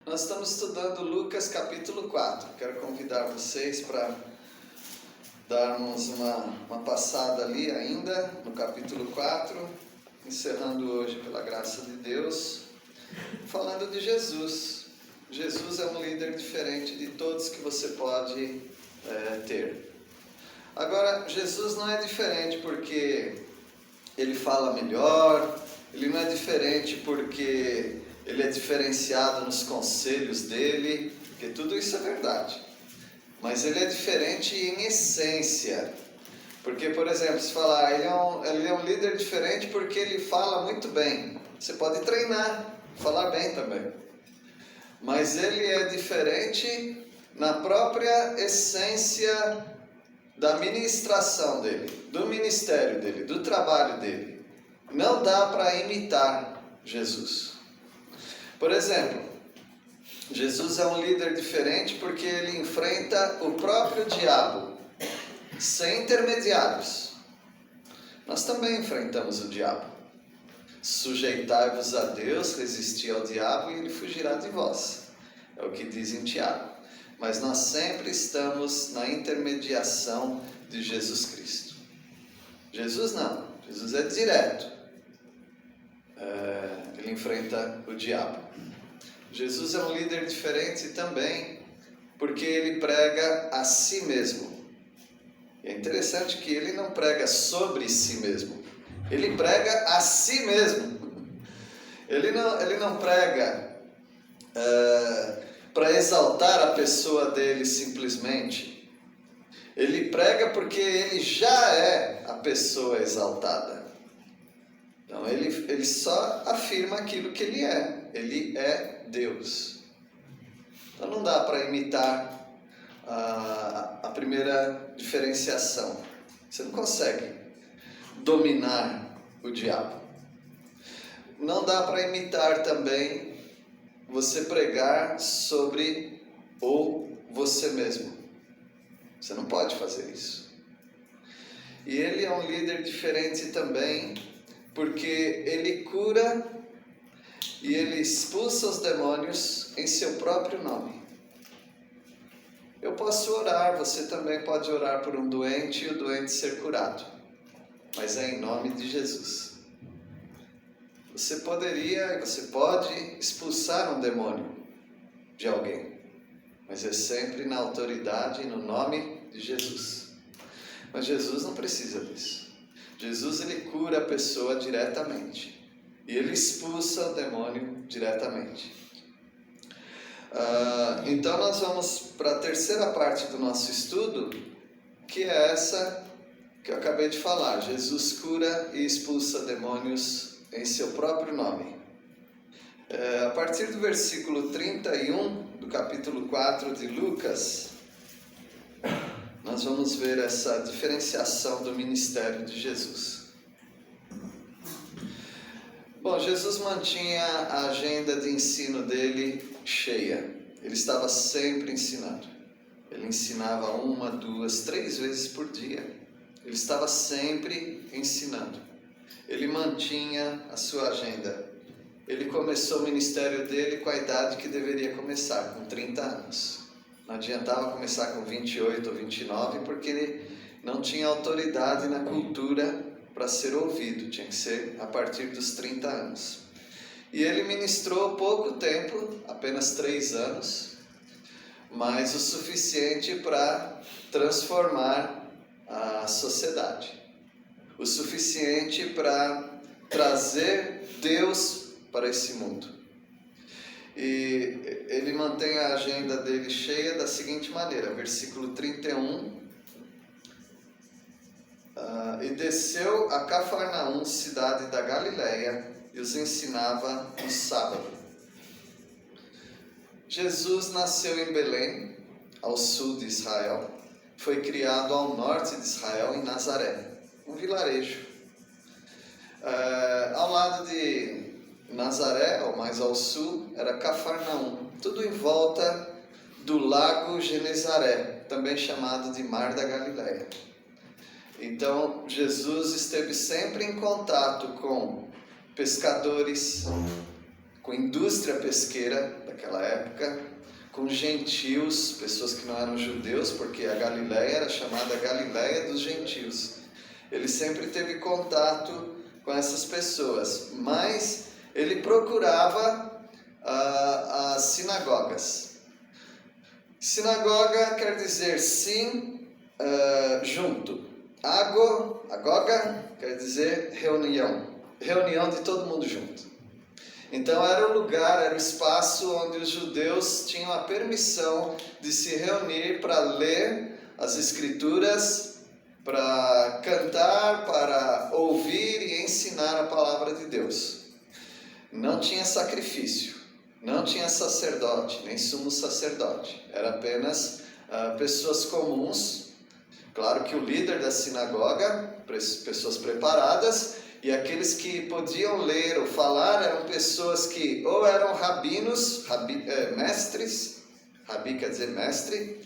Nós estamos estudando Lucas capítulo 4. Quero convidar vocês para darmos uma passada ali ainda no capítulo 4, encerrando hoje pela graça de Deus, falando de Jesus. Jesus é um líder diferente de todos que você pode ter. Agora, Jesus não é diferente porque ele fala melhor, ele não é diferente porque ele é diferenciado nos conselhos dele, porque tudo isso é verdade. Mas ele é diferente em essência. Porque, por exemplo, se falar, ele é um líder diferente porque ele fala muito bem. Você pode treinar, falar bem também. Mas ele é diferente na própria essência da ministração dele, do ministério dele, do trabalho dele. Não dá para imitar Jesus. Por exemplo, Jesus é um líder diferente porque ele enfrenta o próprio diabo, sem intermediários. Nós também enfrentamos o diabo. Sujeitai-vos a Deus, resisti ao diabo e ele fugirá de vós. É o que diz em Tiago. Mas nós sempre estamos na intermediação de Jesus Cristo. Jesus não, Jesus é direto. Ele enfrenta o diabo. Jesus é um líder diferente também porque ele prega a si mesmo. É interessante que ele não prega sobre si mesmo, ele prega a si mesmo. Ele não prega para exaltar a pessoa dele simplesmente. Ele prega porque ele já é a pessoa exaltada. Então ele só afirma aquilo que ele é Deus. Então não dá para imitar a primeira diferenciação. Você não consegue dominar o diabo. Não dá para imitar também você pregar sobre você mesmo. Você não pode fazer isso. E ele é um líder diferente também porque ele cura e ele expulsa os demônios em seu próprio nome. Eu posso orar, você também pode orar por um doente e o doente ser curado, mas é em nome de Jesus. Você pode expulsar um demônio de alguém, mas é sempre na autoridade e no nome de Jesus. Mas Jesus não precisa disso. Jesus ele cura a pessoa diretamente e ele expulsa o demônio diretamente. Então nós vamos para a terceira parte do nosso estudo, que é essa que eu acabei de falar. Jesus cura e expulsa demônios em seu próprio nome. A partir do versículo 31 do capítulo 4 de Lucas, nós vamos ver essa diferenciação do ministério de Jesus. Bom, Jesus mantinha a agenda de ensino dele cheia. Ele estava sempre ensinando. Ele ensinava 1, 2, 3 vezes por dia. Ele estava sempre ensinando. Ele mantinha a sua agenda. Ele começou o ministério dele com a idade que deveria começar, com 30 anos. Não adiantava começar com 28 ou 29, porque ele não tinha autoridade na cultura para ser ouvido. Tinha que ser a partir dos 30 anos. E ele ministrou pouco tempo, apenas 3 anos, mas o suficiente para transformar a sociedade. O suficiente para trazer Deus para esse mundo. E ele mantém a agenda dele cheia da seguinte maneira, versículo 31. E desceu a Cafarnaum, cidade da Galileia, e os ensinava no sábado. Jesus nasceu em Belém, ao sul de Israel. Foi criado ao norte de Israel, em Nazaré, um vilarejo. Ao lado de Nazaré, ou mais ao sul, era Cafarnaum, tudo em volta do lago Genezaré, também chamado de Mar da Galileia. Então, Jesus esteve sempre em contato com pescadores, com indústria pesqueira daquela época, com gentios, pessoas que não eram judeus, porque a Galileia era chamada Galileia dos gentios. Ele sempre teve contato com essas pessoas, mas ele procurava as sinagogas. Sinagoga quer dizer sim, junto. Agoga quer dizer reunião de todo mundo junto. Então era o lugar, era o espaço onde os judeus tinham a permissão de se reunir para ler as escrituras, para cantar, para ouvir e ensinar a palavra de Deus. Não tinha sacrifício, não tinha sacerdote, nem sumo sacerdote. Era apenas pessoas comuns. Claro que o líder da sinagoga, pessoas preparadas, e aqueles que podiam ler ou falar eram pessoas que ou eram rabinos, mestres, rabi quer dizer mestre,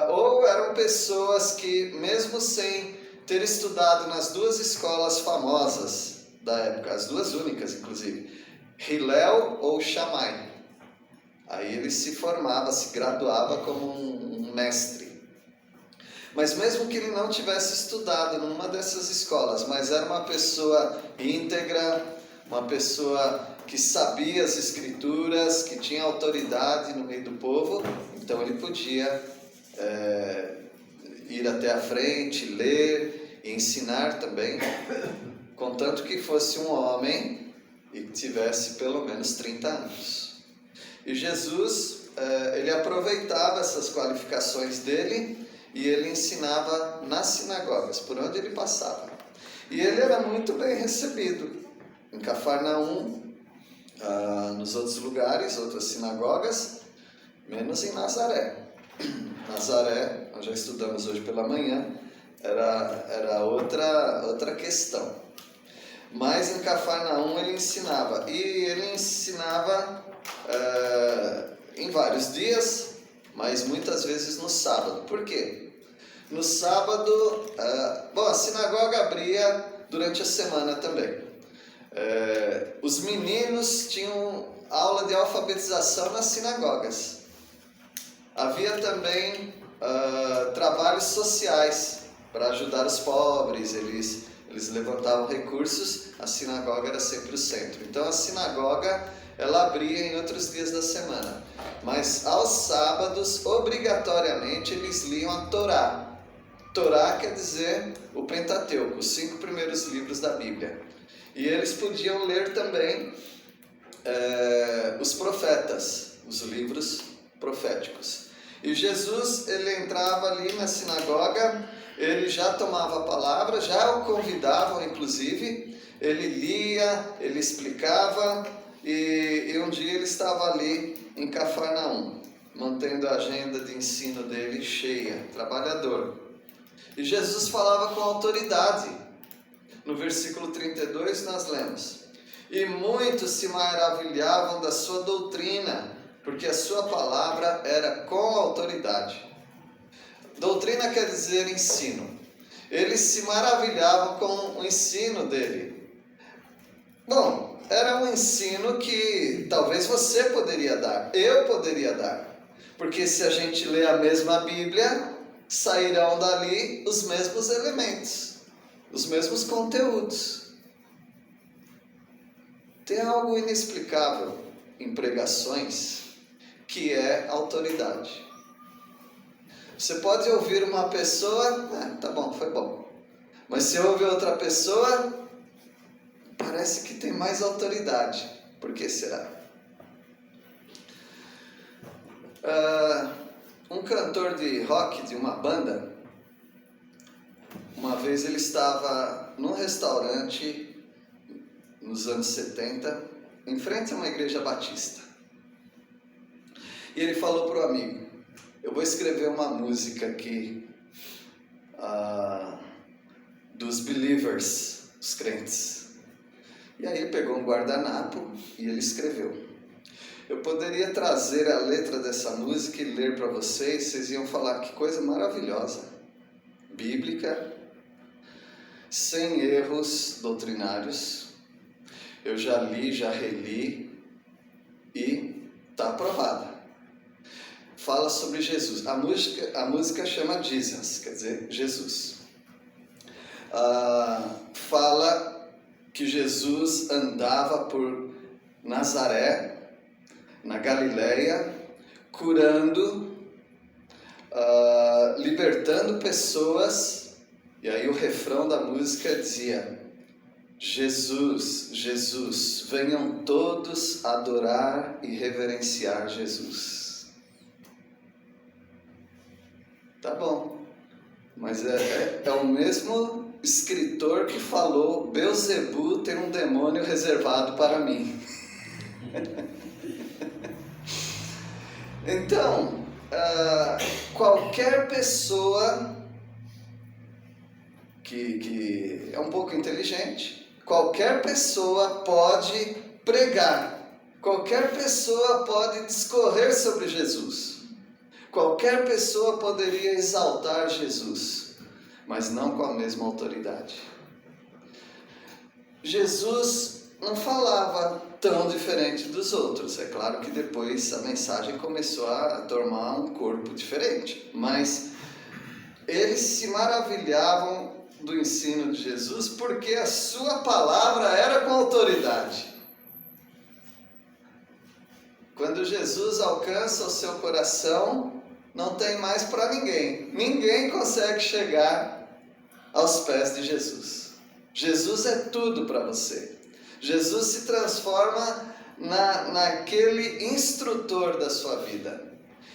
ou eram pessoas que, mesmo sem ter estudado nas duas escolas famosas da época, as duas únicas inclusive, Hillel ou Shammai, aí ele se formava, se graduava como um mestre. Mas mesmo que ele não tivesse estudado numa dessas escolas, mas era uma pessoa íntegra, uma pessoa que sabia as escrituras, que tinha autoridade no meio do povo, então ele podia ir até a frente, ler e ensinar também, contanto que fosse um homem e tivesse pelo menos 30 anos. E Jesus, ele aproveitava essas qualificações dele e ele ensinava nas sinagogas, por onde ele passava. E ele era muito bem recebido em Cafarnaum, nos outros lugares, outras sinagogas, menos em Nazaré. Nazaré, nós já estudamos hoje pela manhã, era outra questão. Mas em Cafarnaum ele ensinava, e ele ensinava em vários dias, mas muitas vezes no sábado. Por quê? No sábado, a sinagoga abria durante a semana também. Os meninos tinham aula de alfabetização nas sinagogas. Havia também trabalhos sociais para ajudar os pobres, eles levantavam recursos, a sinagoga era sempre o centro. Então a sinagoga, ela abria em outros dias da semana, mas aos sábados, obrigatoriamente, eles liam a Torá. Torá quer dizer o Pentateuco, os 5 primeiros livros da Bíblia. E eles podiam ler também os profetas, os livros proféticos. E Jesus, ele entrava ali na sinagoga, ele já tomava a palavra, já o convidavam inclusive, ele lia, ele explicava, e um dia ele estava ali em Cafarnaum, mantendo a agenda de ensino dele cheia, trabalhador. E Jesus falava com autoridade. No versículo 32 nós lemos: e muitos se maravilhavam da sua doutrina, porque a sua palavra era com autoridade. Doutrina quer dizer ensino. Eles se maravilhavam com o ensino dele. Bom, era um ensino que talvez você poderia dar, eu poderia dar. Porque se a gente lê a mesma Bíblia, sairão dali os mesmos elementos, os mesmos conteúdos. Tem algo inexplicável em pregações que é autoridade. Você pode ouvir uma pessoa, tá bom, foi bom. Mas se ouve outra pessoa, parece que tem mais autoridade. Por que será? Um cantor de rock de uma banda, uma vez ele estava num restaurante nos anos 70, em frente a uma igreja batista. E ele falou para o amigo: eu vou escrever uma música aqui dos believers, os crentes. E aí ele pegou um guardanapo e ele escreveu. Eu poderia trazer a letra dessa música e ler para vocês, vocês iam falar que coisa maravilhosa, bíblica, sem erros doutrinários. Eu já li, já reli, Está aprovada. Fala sobre Jesus. A música chama Jesus, quer dizer, Jesus. Fala que Jesus andava por Nazaré, na Galileia, curando, libertando pessoas. E aí o refrão da música dizia: Jesus, Jesus, venham todos adorar e reverenciar Jesus. Tá bom, mas é o mesmo escritor que falou: Beelzebu tem um demônio reservado para mim. Então, qualquer pessoa que é um pouco inteligente, qualquer pessoa pode pregar, qualquer pessoa pode discorrer sobre Jesus, qualquer pessoa poderia exaltar Jesus, mas não com a mesma autoridade. Jesus não falava tão diferente dos outros. É claro que depois a mensagem começou a tomar um corpo diferente, mas eles se maravilhavam do ensino de Jesus porque a sua palavra era com autoridade. Quando Jesus alcança o seu coração, não tem mais para ninguém. Ninguém consegue chegar aos pés de Jesus. Jesus é tudo para você. Jesus se transforma naquele instrutor da sua vida.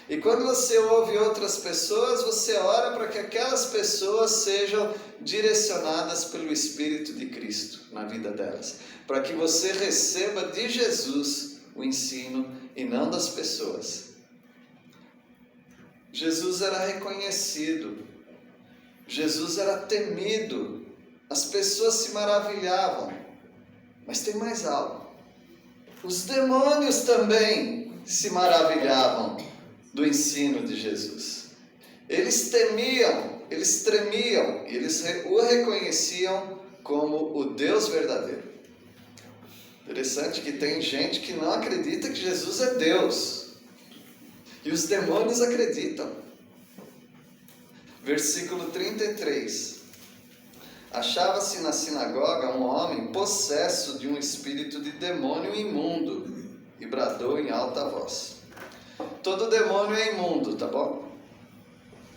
E quando você ouve outras pessoas, você ora para que aquelas pessoas sejam direcionadas pelo Espírito de Cristo na vida delas. Para que você receba de Jesus o ensino e não das pessoas. Jesus era reconhecido. Jesus era temido. As pessoas se maravilhavam. Mas tem mais algo. Os demônios também se maravilhavam do ensino de Jesus. Eles temiam, eles tremiam, eles o reconheciam como o Deus verdadeiro. Interessante que tem gente que não acredita que Jesus é Deus. E os demônios acreditam. Versículo 33. Achava-se na sinagoga um homem possesso de um espírito de demônio imundo e bradou em alta voz. Todo demônio é imundo, tá bom?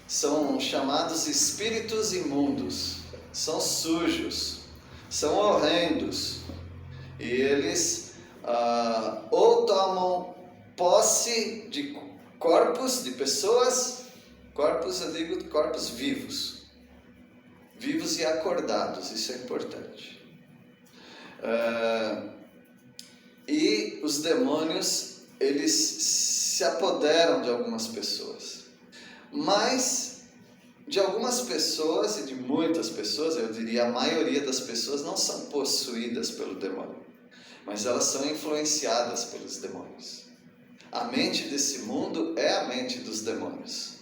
São chamados espíritos imundos. São sujos, são horrendos. E eles ou tomam posse de corpos de pessoas, corpos, eu digo corpos vivos. Vivos e acordados, isso é importante. E os demônios, eles se apoderam de algumas pessoas. Mas, de algumas pessoas e de muitas pessoas, eu diria a maioria das pessoas não são possuídas pelo demônio, mas elas são influenciadas pelos demônios. A mente desse mundo é a mente dos demônios.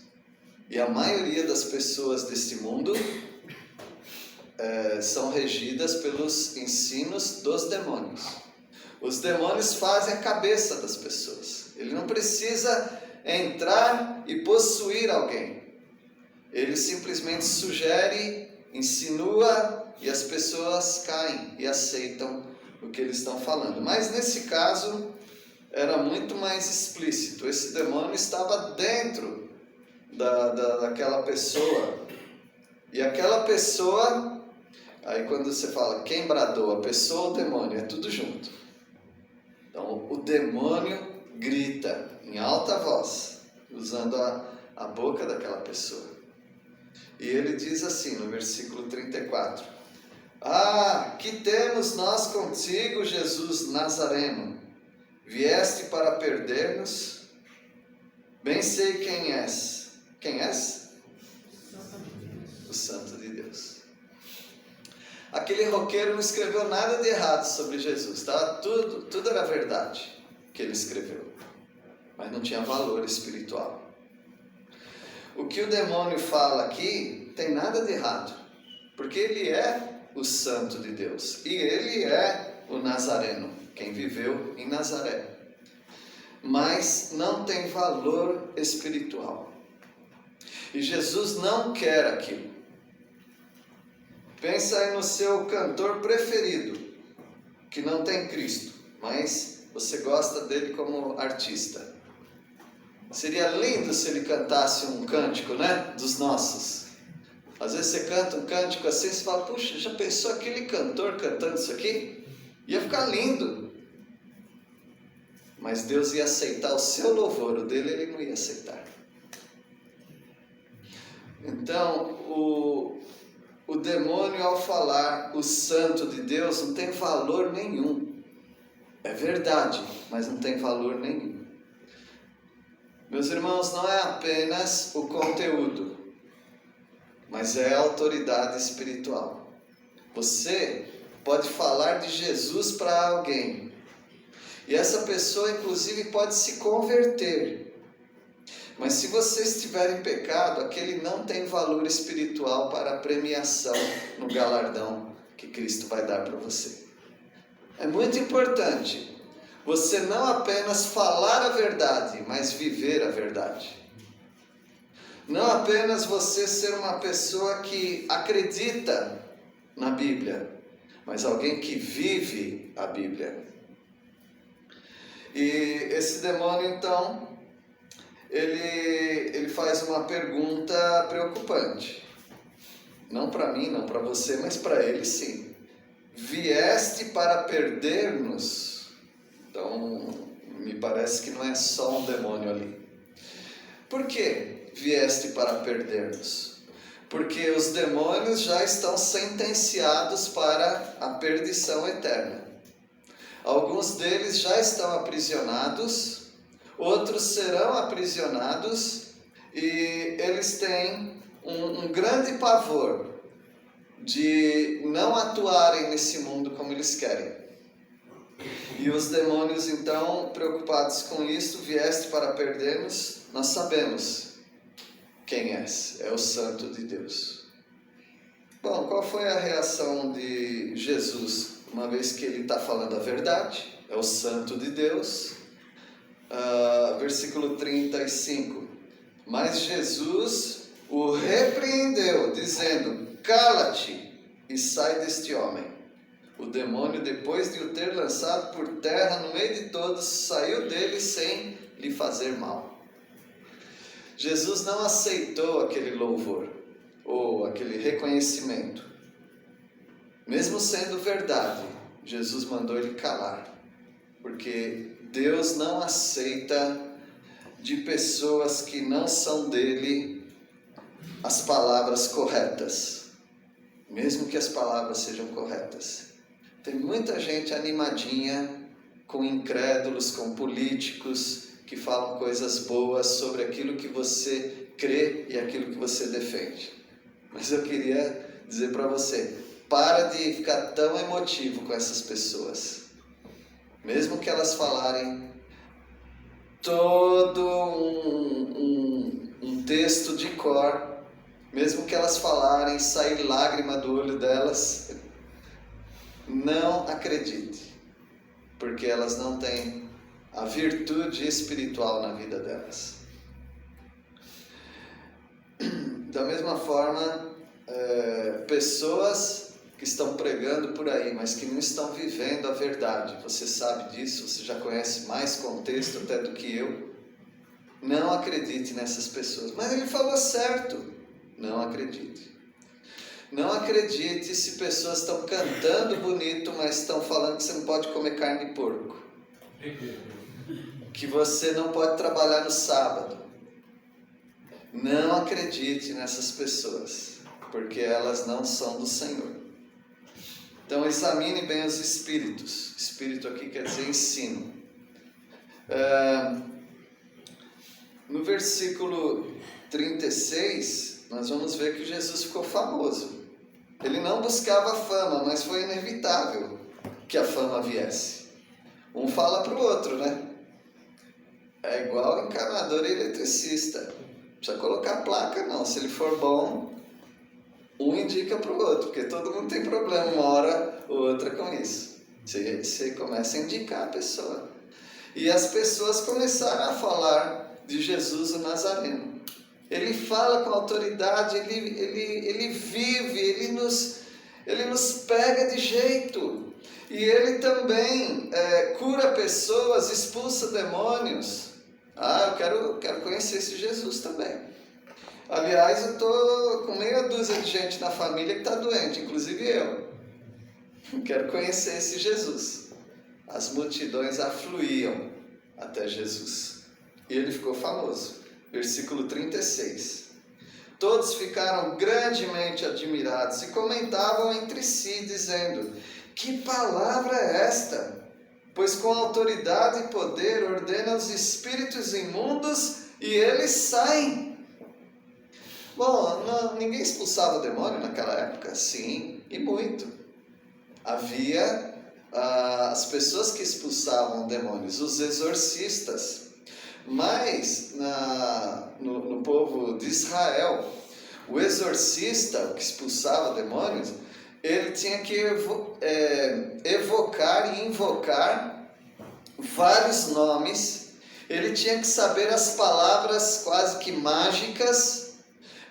E a maioria das pessoas desse mundo são regidas pelos ensinos dos demônios. Os demônios fazem a cabeça das pessoas. Ele não precisa entrar e possuir alguém. Ele simplesmente sugere, insinua e as pessoas caem e aceitam o que eles estão falando. Mas nesse caso era muito mais explícito. Esse demônio estava dentro daquela pessoa. E aquela pessoa, aí quando você fala quem bradou, a pessoa ou o demônio, é tudo junto. Então o demônio grita em alta voz, usando a boca daquela pessoa. E ele diz assim no versículo 34: que temos nós contigo, Jesus Nazareno? Vieste para perder-nos? Bem sei quem és. Quem és? O Santo de Deus. Aquele roqueiro não escreveu nada de errado sobre Jesus, tá? Tudo era verdade que ele escreveu, mas não tinha valor espiritual. O que o demônio fala aqui tem nada de errado, porque ele é o Santo de Deus e ele é o Nazareno, quem viveu em Nazaré. mas não tem valor espiritual. E Jesus não quer aquilo. Pensa aí no seu cantor preferido, que não tem Cristo, mas você gosta dele como artista. Seria lindo se ele cantasse um cântico, né, dos nossos. Às vezes você canta um cântico assim, você fala, puxa, já pensou aquele cantor cantando isso aqui? Ia ficar lindo. Mas Deus ia aceitar o seu louvor, o dele ele não ia aceitar. Então, o demônio, ao falar o santo de Deus, não tem valor nenhum. É verdade, mas não tem valor nenhum. Meus irmãos, não é apenas o conteúdo, mas é a autoridade espiritual. Você pode falar de Jesus para alguém, e essa pessoa, inclusive, pode se converter. Mas se você estiver em pecado, aquele não tem valor espiritual para a premiação no galardão que Cristo vai dar para você. É muito importante você não apenas falar a verdade, mas viver a verdade. Não apenas você ser uma pessoa que acredita na Bíblia, mas alguém que vive a Bíblia. E esse demônio, então, ele faz uma pergunta preocupante. Não para mim, não para você, mas para ele sim. Vieste para perder-nos? Então, me parece que não é só um demônio ali. Por que vieste para perder-nos? Porque os demônios já estão sentenciados para a perdição eterna. Alguns deles já estão aprisionados, outros serão aprisionados, e eles têm um grande pavor de não atuarem nesse mundo como eles querem. E os demônios, então, preocupados com isso, vieste para perder-nos. Nós sabemos quem és, é o Santo de Deus. Bom, qual foi a reação de Jesus? Uma vez que ele está falando a verdade, é o Santo de Deus. Versículo 35. Mas Jesus o repreendeu, dizendo, cala-te e sai deste homem. O demônio, depois de o ter lançado por terra no meio de todos, saiu dele sem lhe fazer mal. Jesus não aceitou aquele louvor, ou aquele reconhecimento. Mesmo sendo verdade, Jesus mandou ele calar, porque Deus não aceita de pessoas que não são dele as palavras corretas, mesmo que as palavras sejam corretas. Tem muita gente animadinha com incrédulos, com políticos que falam coisas boas sobre aquilo que você crê e aquilo que você defende. Mas eu queria dizer para você, para de ficar tão emotivo com essas pessoas. Mesmo que elas falarem todo um texto de cor, mesmo que elas falarem, sair lágrima do olho delas, não acredite, porque elas não têm a virtude espiritual na vida delas. Da mesma forma, pessoas que estão pregando por aí, mas que não estão vivendo a verdade, você sabe disso, você já conhece mais contexto até do que eu, não acredite nessas pessoas. Mas ele falou certo, não acredite. Não acredite se pessoas estão cantando bonito, mas estão falando que você não pode comer carne de porco, que você não pode trabalhar no sábado. Não acredite nessas pessoas, porque elas não são do Senhor. Então examine bem os espíritos. Espírito aqui quer dizer ensino. No versículo 36, nós vamos ver que Jesus ficou famoso. Ele não buscava fama, mas foi inevitável que a fama viesse. Um fala para o outro, né? É igual encanador e eletricista. Não precisa colocar placa não. Se ele for bom, um indica para o outro, porque todo mundo tem problema uma hora ou outra com isso. Você começa a indicar a pessoa. E as pessoas começaram a falar de Jesus o Nazareno. Ele fala com autoridade, ele vive, ele nos pega de jeito. E ele também cura pessoas, expulsa demônios. Eu quero conhecer esse Jesus também. Aliás, eu estou com meia dúzia de gente na família que está doente, inclusive eu. Quero conhecer esse Jesus. As multidões afluíam até Jesus. E ele ficou famoso. Versículo 36. Todos ficaram grandemente admirados e comentavam entre si, dizendo: que palavra é esta? Pois com autoridade e poder ordena os espíritos imundos e eles saem. Bom, ninguém expulsava o demônio naquela época? Sim, e muito. Havia as pessoas que expulsavam demônios, os exorcistas. Mas no povo de Israel, o exorcista, o que expulsava demônios, ele tinha que evocar e invocar vários nomes. Ele tinha que saber as palavras quase que mágicas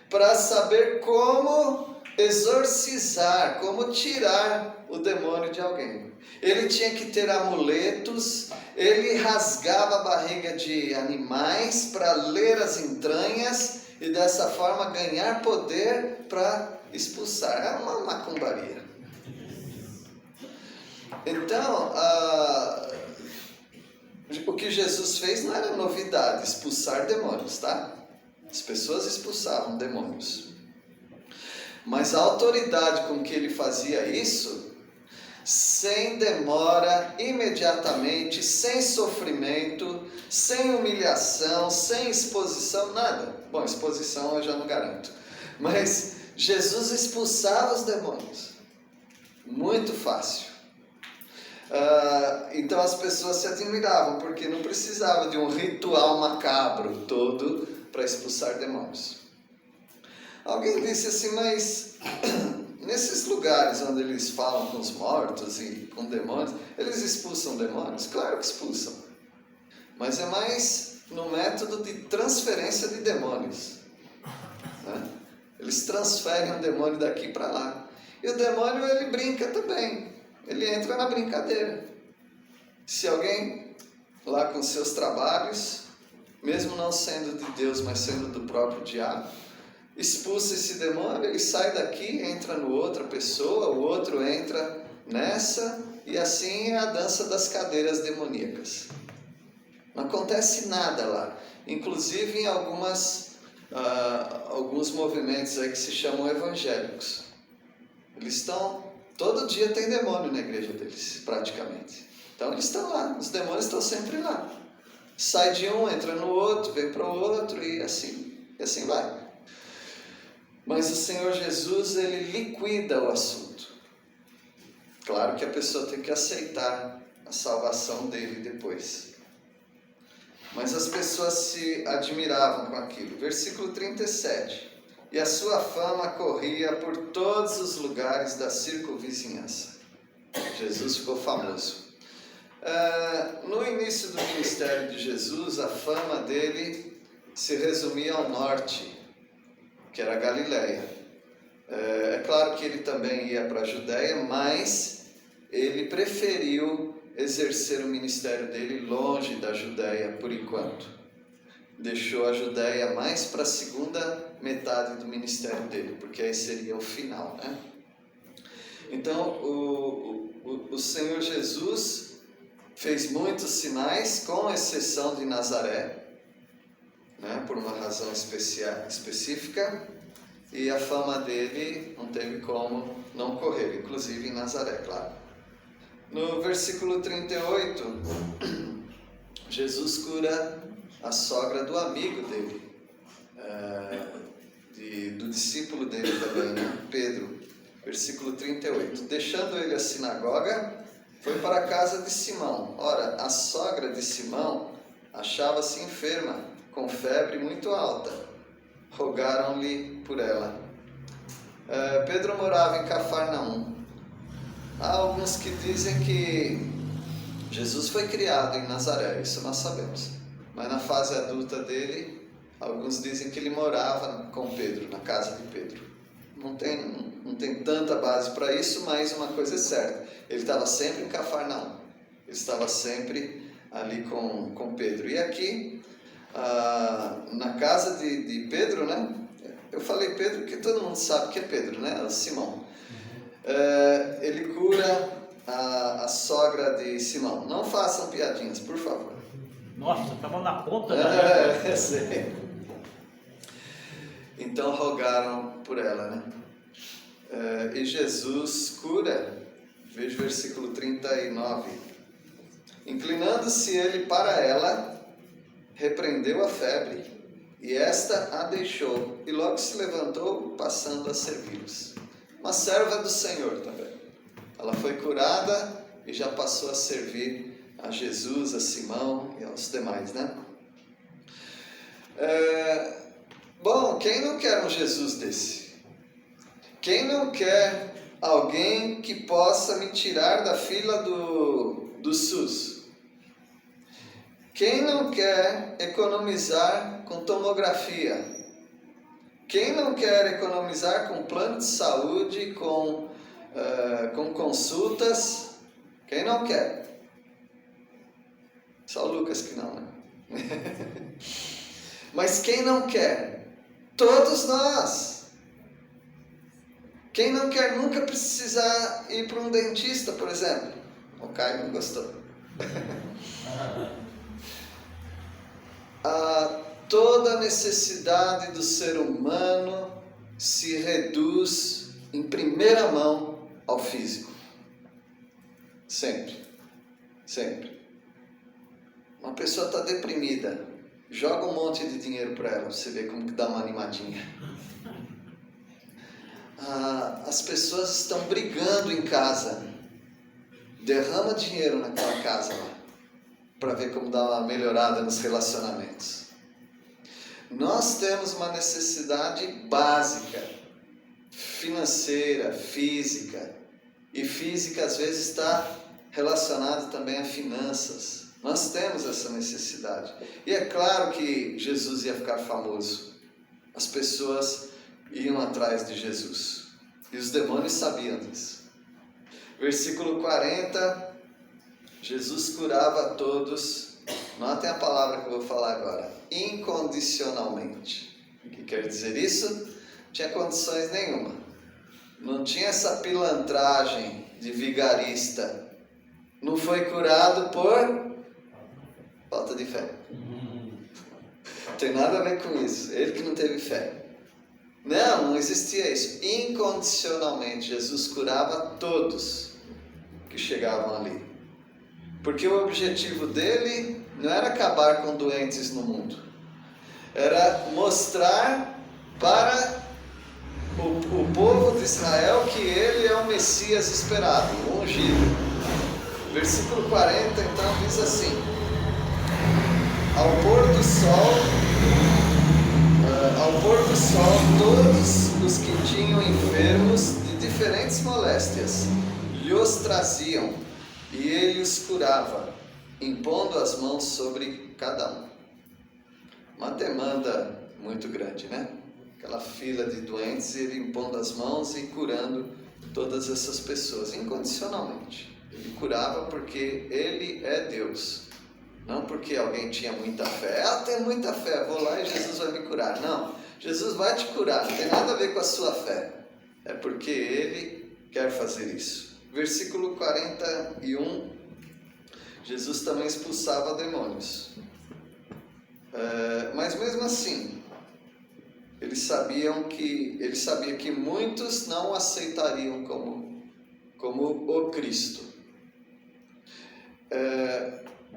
para saber como exorcizar, como tirar o demônio de alguém. Ele tinha que ter amuletos, ele rasgava a barriga de animais para ler as entranhas e dessa forma ganhar poder para expulsar. É uma macumbaria. Então, o que Jesus fez não era novidade, expulsar demônios, tá? As pessoas expulsavam demônios. Mas a autoridade com que ele fazia isso, sem demora, imediatamente, sem sofrimento, sem humilhação, sem exposição, nada. Bom, exposição eu já não garanto. Mas Jesus expulsava os demônios. Muito fácil. Então as pessoas se admiravam, porque não precisava de um ritual macabro todo para expulsar demônios. Alguém disse assim, mas nesses lugares onde eles falam com os mortos e com demônios, eles expulsam demônios? Claro que expulsam. Mas é mais no método de transferência de demônios. Né? Eles transferem o demônio daqui para lá. E o demônio, ele brinca também. Ele entra na brincadeira. Se alguém lá com seus trabalhos, mesmo não sendo de Deus, mas sendo do próprio diabo, expulsa esse demônio, ele sai daqui, entra no outra pessoa, o outro entra nessa, e assim é a dança das cadeiras demoníacas. Não acontece nada lá. Inclusive em alguns movimentos aí que se chamam evangélicos. Eles estão... Todo dia tem demônio na igreja deles, praticamente. Então eles estão lá, os demônios estão sempre lá. Sai de um, entra no outro, vem para o outro e assim vai. Mas o Senhor Jesus, ele liquida o assunto. Claro que a pessoa tem que aceitar a salvação dele depois. Mas as pessoas se admiravam com aquilo. Versículo 37. E a sua fama corria por todos os lugares da circunvizinhança. Jesus ficou famoso. No início do ministério de Jesus, a fama dele se resumia ao norte, que era a Galileia. É claro que ele também ia para a Judéia, mas ele preferiu exercer o ministério dele longe da Judéia por enquanto. Deixou a Judéia mais para a segunda metade do ministério dele, porque aí seria o final, né? Então, o Senhor Jesus fez muitos sinais, com exceção de Nazaré, né, por uma razão específica, e a fama dele não teve como não correr, inclusive em Nazaré, claro. No versículo 38, Jesus cura a sogra do amigo dele, do discípulo dele também, né? Pedro. Versículo 38. Deixando ele a sinagoga, foi para a casa de Simão. Ora, a sogra de Simão achava-se enferma, com febre muito alta. Rogaram-lhe por ela. Pedro morava em Cafarnaum. Há alguns que dizem que Jesus foi criado em Nazaré, isso nós sabemos. Mas na fase adulta dele, alguns dizem que ele morava com Pedro, na casa de Pedro. Não tem tanta base para isso, mas uma coisa é certa. Ele estava sempre em Cafarnaum. Ele estava sempre ali com Pedro. E aqui, na casa de Pedro, né? Eu falei Pedro porque todo mundo sabe que é Pedro, né? Simão. Ele cura a sogra de Simão. Não façam piadinhas, por favor. Nossa, estava na ponta da sei. Então rogaram por ela, né? E Jesus cura, veja o versículo 39. Inclinando-se ele para ela, repreendeu a febre, e esta a deixou, e logo se levantou, passando a servi-los. Uma serva do Senhor também. Ela foi curada e já passou a servir a Jesus, a Simão e aos demais, né? Bom, quem não quer um Jesus desse? Quem não quer alguém que possa me tirar da fila do SUS? Quem não quer economizar com tomografia? Quem não quer economizar com plano de saúde, com consultas? Quem não quer? Só o Lucas que não, né? Mas quem não quer? Todos nós. Quem não quer nunca precisar ir para um dentista, por exemplo? O Caio não gostou. Toda necessidade do ser humano se reduz em primeira mão ao físico. Sempre. Sempre. Uma pessoa está deprimida, joga um monte de dinheiro para ela, você vê como que dá uma animadinha. As pessoas estão brigando em casa, derrama dinheiro naquela casa lá, para ver como dá uma melhorada nos relacionamentos. Nós temos uma necessidade básica, financeira, física, e física às vezes está relacionada também a finanças. Nós temos essa necessidade. E é claro que Jesus ia ficar famoso. As pessoas iam atrás de Jesus. E os demônios sabiam disso. Versículo 40, Jesus curava a todos. Notem a palavra que eu vou falar agora. Incondicionalmente. O que quer dizer isso? Não tinha condições nenhuma. Não tinha essa pilantragem de vigarista. Não foi curado por falta de fé. Não tem nada a ver com isso. Ele que não teve fé. Não existia isso. Incondicionalmente, Jesus curava todos que chegavam ali. Porque o objetivo dele não era acabar com doentes no mundo. Era mostrar para o povo de Israel que ele é o Messias esperado, o ungido. Versículo 40, então, diz assim: Ao pôr do sol, todos os que tinham enfermos de diferentes moléstias lhes traziam, e ele os curava, impondo as mãos sobre cada um. Uma demanda muito grande, né? Aquela fila de doentes, ele impondo as mãos e curando todas essas pessoas, incondicionalmente. Ele curava porque ele é Deus. Não porque alguém tinha muita fé. Tenho muita fé, vou lá e Jesus vai me curar. Não, Jesus vai te curar, não tem nada a ver com a sua fé. É porque ele quer fazer isso. Versículo 41, Jesus também expulsava demônios. Mas mesmo assim, ele sabia que muitos não o aceitariam como o Cristo.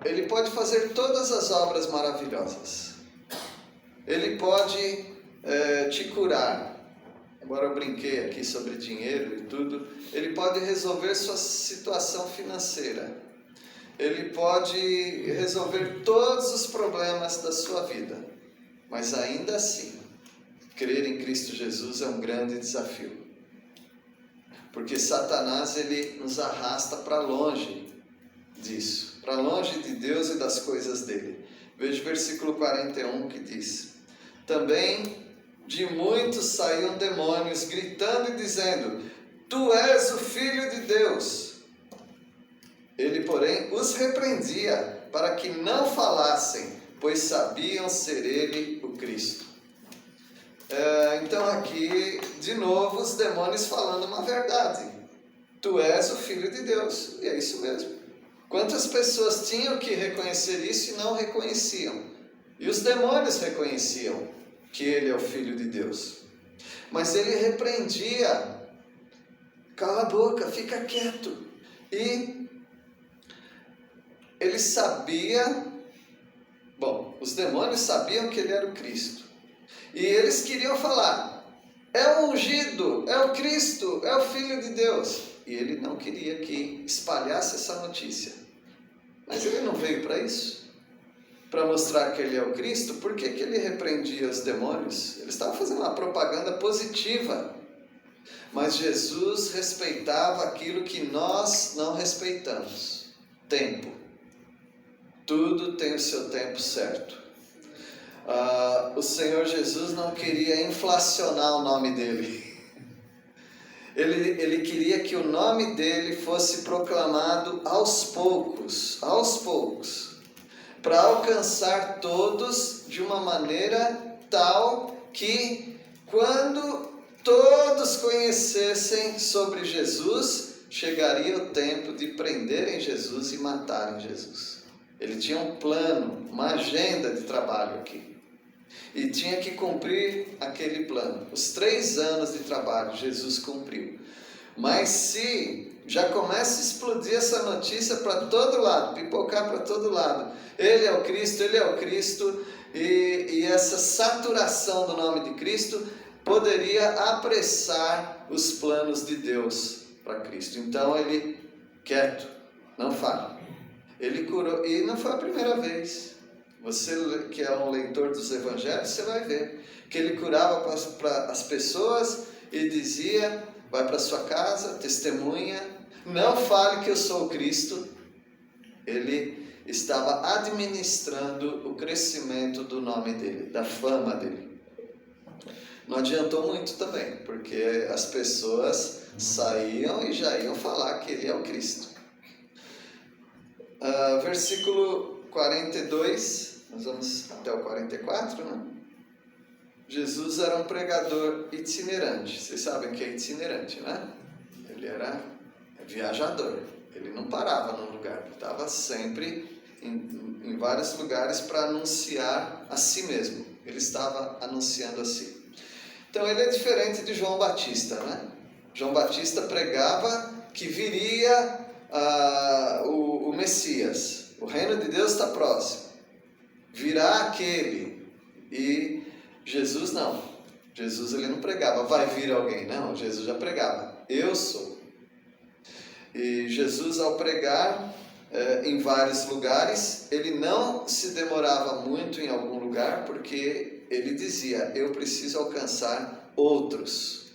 Ele pode fazer todas as obras maravilhosas. Ele pode te curar. Agora eu brinquei aqui sobre dinheiro e tudo. Ele pode resolver sua situação financeira. Ele pode resolver todos os problemas da sua vida. Mas ainda assim, crer em Cristo Jesus é um grande desafio. Porque Satanás, ele nos arrasta para longe disso. para longe de Deus e das coisas dele. Veja o versículo 41 que diz: também de muitos saíam demônios, gritando e dizendo: tu és o Filho de Deus. Ele, porém, os repreendia para que não falassem, pois sabiam ser ele o Cristo. Então aqui, de novo, os demônios falando uma verdade. Tu és o Filho de Deus. E é isso mesmo. Quantas pessoas tinham que reconhecer isso e não reconheciam? E os demônios reconheciam que ele é o Filho de Deus. Mas ele repreendia: cala a boca, fica quieto. E ele sabia, os demônios sabiam que ele era o Cristo. E eles queriam falar: é o ungido, é o Cristo, é o Filho de Deus. E ele não queria que espalhasse essa notícia. Mas ele não veio para isso? Para mostrar que ele é o Cristo? Por que ele repreendia os demônios? Ele estava fazendo uma propaganda positiva. Mas Jesus respeitava aquilo que nós não respeitamos: tempo. Tudo tem o seu tempo certo. O Senhor Jesus não queria inflacionar o nome dele. Ele queria que o nome dele fosse proclamado aos poucos, para alcançar todos de uma maneira tal que, quando todos conhecessem sobre Jesus, chegaria o tempo de prenderem Jesus e matarem Jesus. Ele tinha um plano, uma agenda de trabalho aqui. E tinha que cumprir aquele plano. Os 3 anos de trabalho Jesus cumpriu. Mas se já começa a explodir essa notícia para todo lado, pipocar para todo lado: ele é o Cristo, e essa saturação do nome de Cristo poderia apressar os planos de Deus para Cristo. Então ele, quieto, não fale. Ele curou, e não foi a primeira vez. Você que é um leitor dos evangelhos, você vai ver que ele curava para as pessoas e dizia: vai para sua casa, testemunha, não fale que eu sou o Cristo. Ele estava administrando o crescimento do nome dele, da fama dele. Não adiantou muito também, porque as pessoas saíam e já iam falar que ele é o Cristo. Versículo 42, nós vamos até o 44, né? Jesus era um pregador itinerante. Vocês sabem o que é itinerante, né? Ele era viajador. Ele não parava num lugar. Ele estava sempre em vários lugares para anunciar a si mesmo. Ele estava anunciando a si. Então ele é diferente de João Batista, né? João Batista pregava que viria o Messias. O reino de Deus está próximo. Virá aquele. E Jesus não. Jesus ele não pregava: vai vir alguém. Não, Jesus já pregava: eu sou. E Jesus, ao pregar em vários lugares, ele não se demorava muito em algum lugar, porque ele dizia: eu preciso alcançar outros.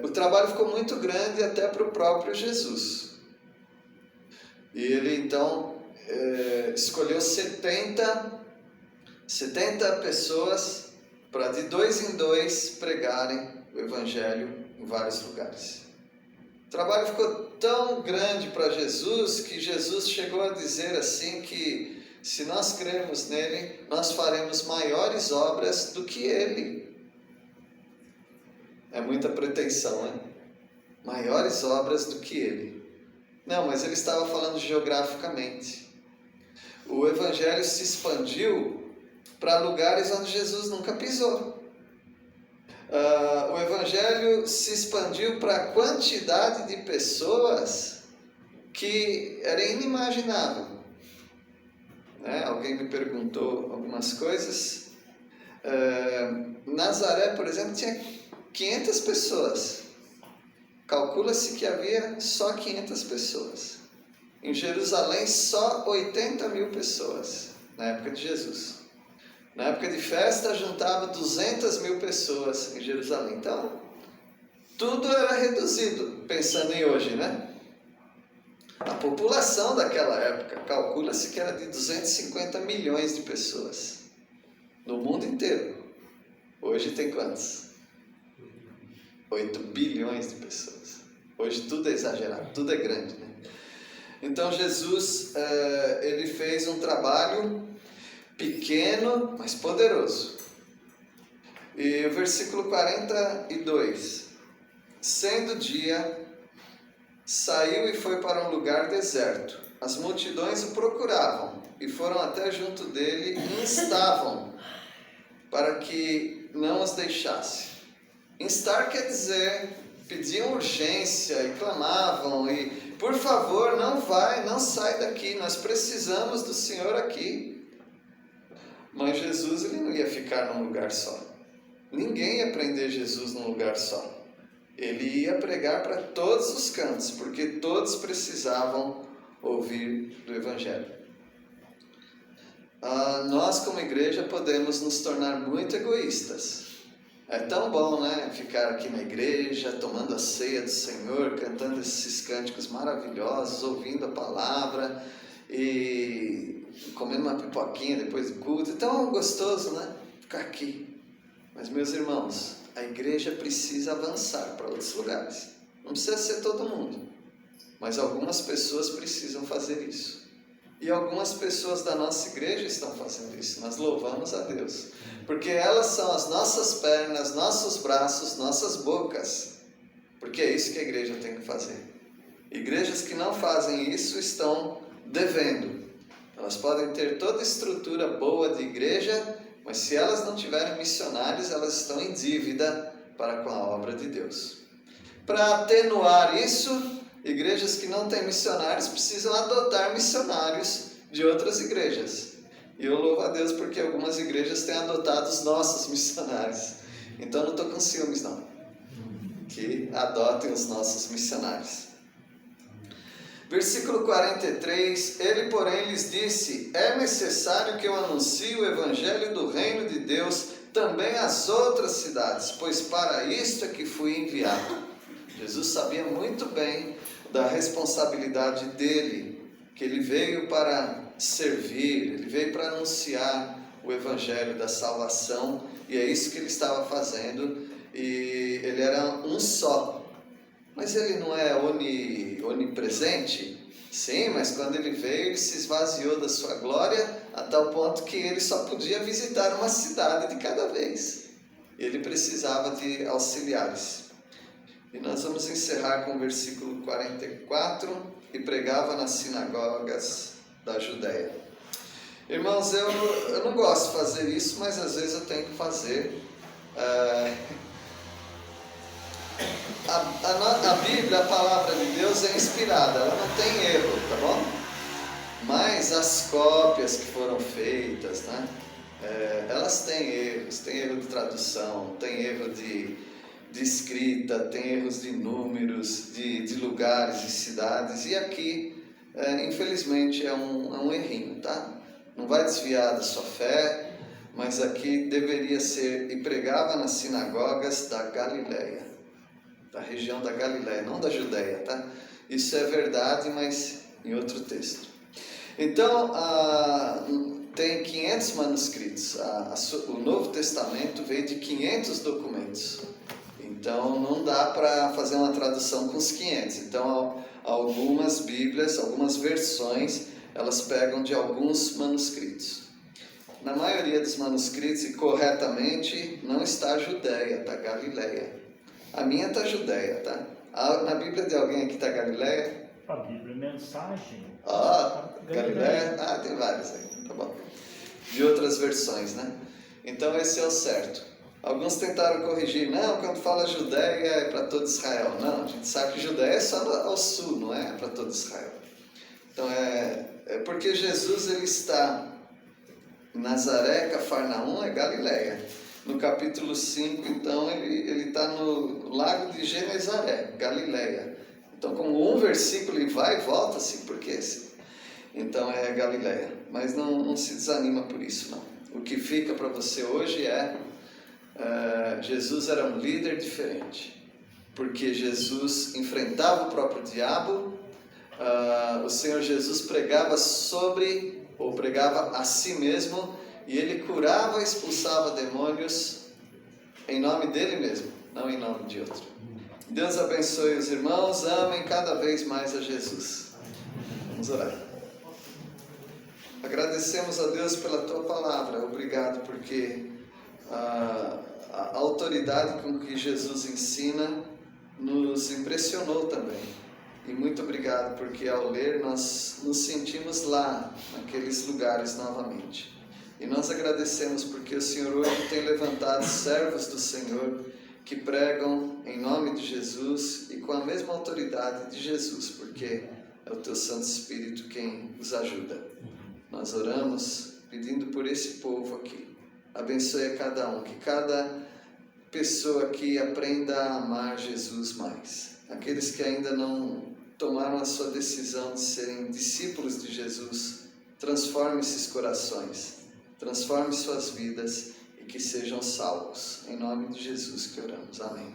O trabalho ficou muito grande até para o próprio Jesus. E ele então escolheu 70 pessoas para de 2 em 2 pregarem o evangelho em vários lugares. O trabalho ficou tão grande para Jesus que Jesus chegou a dizer assim que se nós crermos nele, nós faremos maiores obras do que ele. É muita pretensão, né? Maiores obras do que ele. Não, mas ele estava falando geograficamente. O evangelho se expandiu para lugares onde Jesus nunca pisou. O evangelho se expandiu para a quantidade de pessoas que era inimaginável. Alguém me perguntou algumas coisas. Nazaré, por exemplo, tinha 500 pessoas. Calcula-se que havia só 500 pessoas. Em Jerusalém, só 80 mil pessoas, na época de Jesus. Na época de festa, juntava 200 mil pessoas em Jerusalém. Então, tudo era reduzido, pensando em hoje, né? A população daquela época, calcula-se que era de 250 milhões de pessoas. No mundo inteiro. Hoje tem quantos? 8 bilhões de pessoas. Hoje tudo é exagerado, tudo é grande, né? Então Jesus, ele fez um trabalho pequeno, mas poderoso. E o versículo 42. Sendo dia, saiu e foi para um lugar deserto. As multidões o procuravam e foram até junto dele e instavam para que não os deixasse. Instar quer dizer, pediam urgência e clamavam e, por favor, não vai, não sai daqui, nós precisamos do Senhor aqui. Mas Jesus, ele não ia ficar num lugar só. Ninguém ia prender Jesus num lugar só. Ele ia pregar para todos os cantos, porque todos precisavam ouvir do Evangelho. Nós, como igreja, podemos nos tornar muito egoístas. É tão bom, né? Ficar aqui na igreja, tomando a ceia do Senhor, cantando esses cânticos maravilhosos, ouvindo a palavra e comendo uma pipoquinha depois do culto. É tão gostoso, né? Ficar aqui. Mas, meus irmãos, a igreja precisa avançar para outros lugares. Não precisa ser todo mundo, mas algumas pessoas precisam fazer isso. E algumas pessoas da nossa igreja estão fazendo isso. Nós louvamos a Deus, porque elas são as nossas pernas, nossos braços, nossas bocas. Porque é isso que a igreja tem que fazer. Igrejas que não fazem isso estão devendo. Elas podem ter toda a estrutura boa de igreja, mas se elas não tiverem missionários, elas estão em dívida para com a obra de Deus. Para atenuar isso, igrejas que não têm missionários precisam adotar missionários de outras igrejas. E eu louvo a Deus porque algumas igrejas têm adotado os nossos missionários. Então não estou com ciúmes não. Que adotem os nossos missionários. Versículo 43, ele porém lhes disse, é necessário que eu anuncie o evangelho do reino de Deus também às outras cidades, pois para isto é que fui enviado. Jesus sabia muito bem da responsabilidade dele, que ele veio para servir, ele veio para anunciar o evangelho da salvação, e é isso que ele estava fazendo, e ele era um só. Mas ele não é onipresente? Sim, mas quando ele veio, ele se esvaziou da sua glória, a tal ponto que ele só podia visitar uma cidade de cada vez. Ele precisava de auxiliares. E nós vamos encerrar com o versículo 44, e pregava nas sinagogas da Judéia. Irmãos, eu não gosto de fazer isso, mas às vezes eu tenho que fazer. A Bíblia, a palavra de Deus é inspirada, ela não tem erro, tá bom? Mas as cópias que foram feitas, né? Elas têm erros, tem erro de tradução, tem erro de escrita, tem erros de números, de lugares, de cidades, e aqui, infelizmente, é um errinho, tá? Não vai desviar da sua fé, mas aqui deveria ser, e pregava nas sinagogas da Galileia, da região da Galileia, não da Judéia, tá? Isso é verdade, mas em outro texto. Então, tem 500 manuscritos, o Novo Testamento veio de 500 documentos. Então, não dá para fazer uma tradução com os 500. Então, algumas Bíblias, algumas versões, elas pegam de alguns manuscritos. Na maioria dos manuscritos, e corretamente, não está Judéia, está Galileia. A minha está Judéia, tá? Na Bíblia de alguém aqui está Galileia? A Bíblia, mensagem. Galileia? Tem várias aí, tá bom. De outras versões, né? Então, esse é o certo. Alguns tentaram corrigir, não, quando fala Judéia é para todo Israel. Não, a gente sabe que Judéia é só ao sul, não é para todo Israel. Então é porque Jesus ele está em Nazaré, Cafarnaum é Galileia. No capítulo 5, então, ele está no lago de Genezaré, Galileia. Então, como um versículo ele vai e volta, assim, porque então é Galileia. Mas não se desanima por isso, não. O que fica para você hoje Jesus era um líder diferente, porque Jesus enfrentava o próprio diabo, o Senhor Jesus pregava pregava a si mesmo, e ele curava e expulsava demônios em nome dele mesmo, não em nome de outro. Deus abençoe os irmãos, amem cada vez mais a Jesus. Vamos orar. Agradecemos a Deus pela tua palavra, obrigado porque a autoridade com que Jesus ensina nos impressionou também. E muito obrigado porque ao ler nós nos sentimos lá, naqueles lugares novamente. E nós agradecemos porque o Senhor hoje tem levantado servos do Senhor que pregam em nome de Jesus e com a mesma autoridade de Jesus, porque é o teu Santo Espírito quem os ajuda. Nós oramos pedindo por esse povo aqui. Abençoe a cada um, que cada pessoa aqui aprenda a amar Jesus mais. Aqueles que ainda não tomaram a sua decisão de serem discípulos de Jesus, transforme esses corações, transforme suas vidas e que sejam salvos. Em nome de Jesus que oramos. Amém.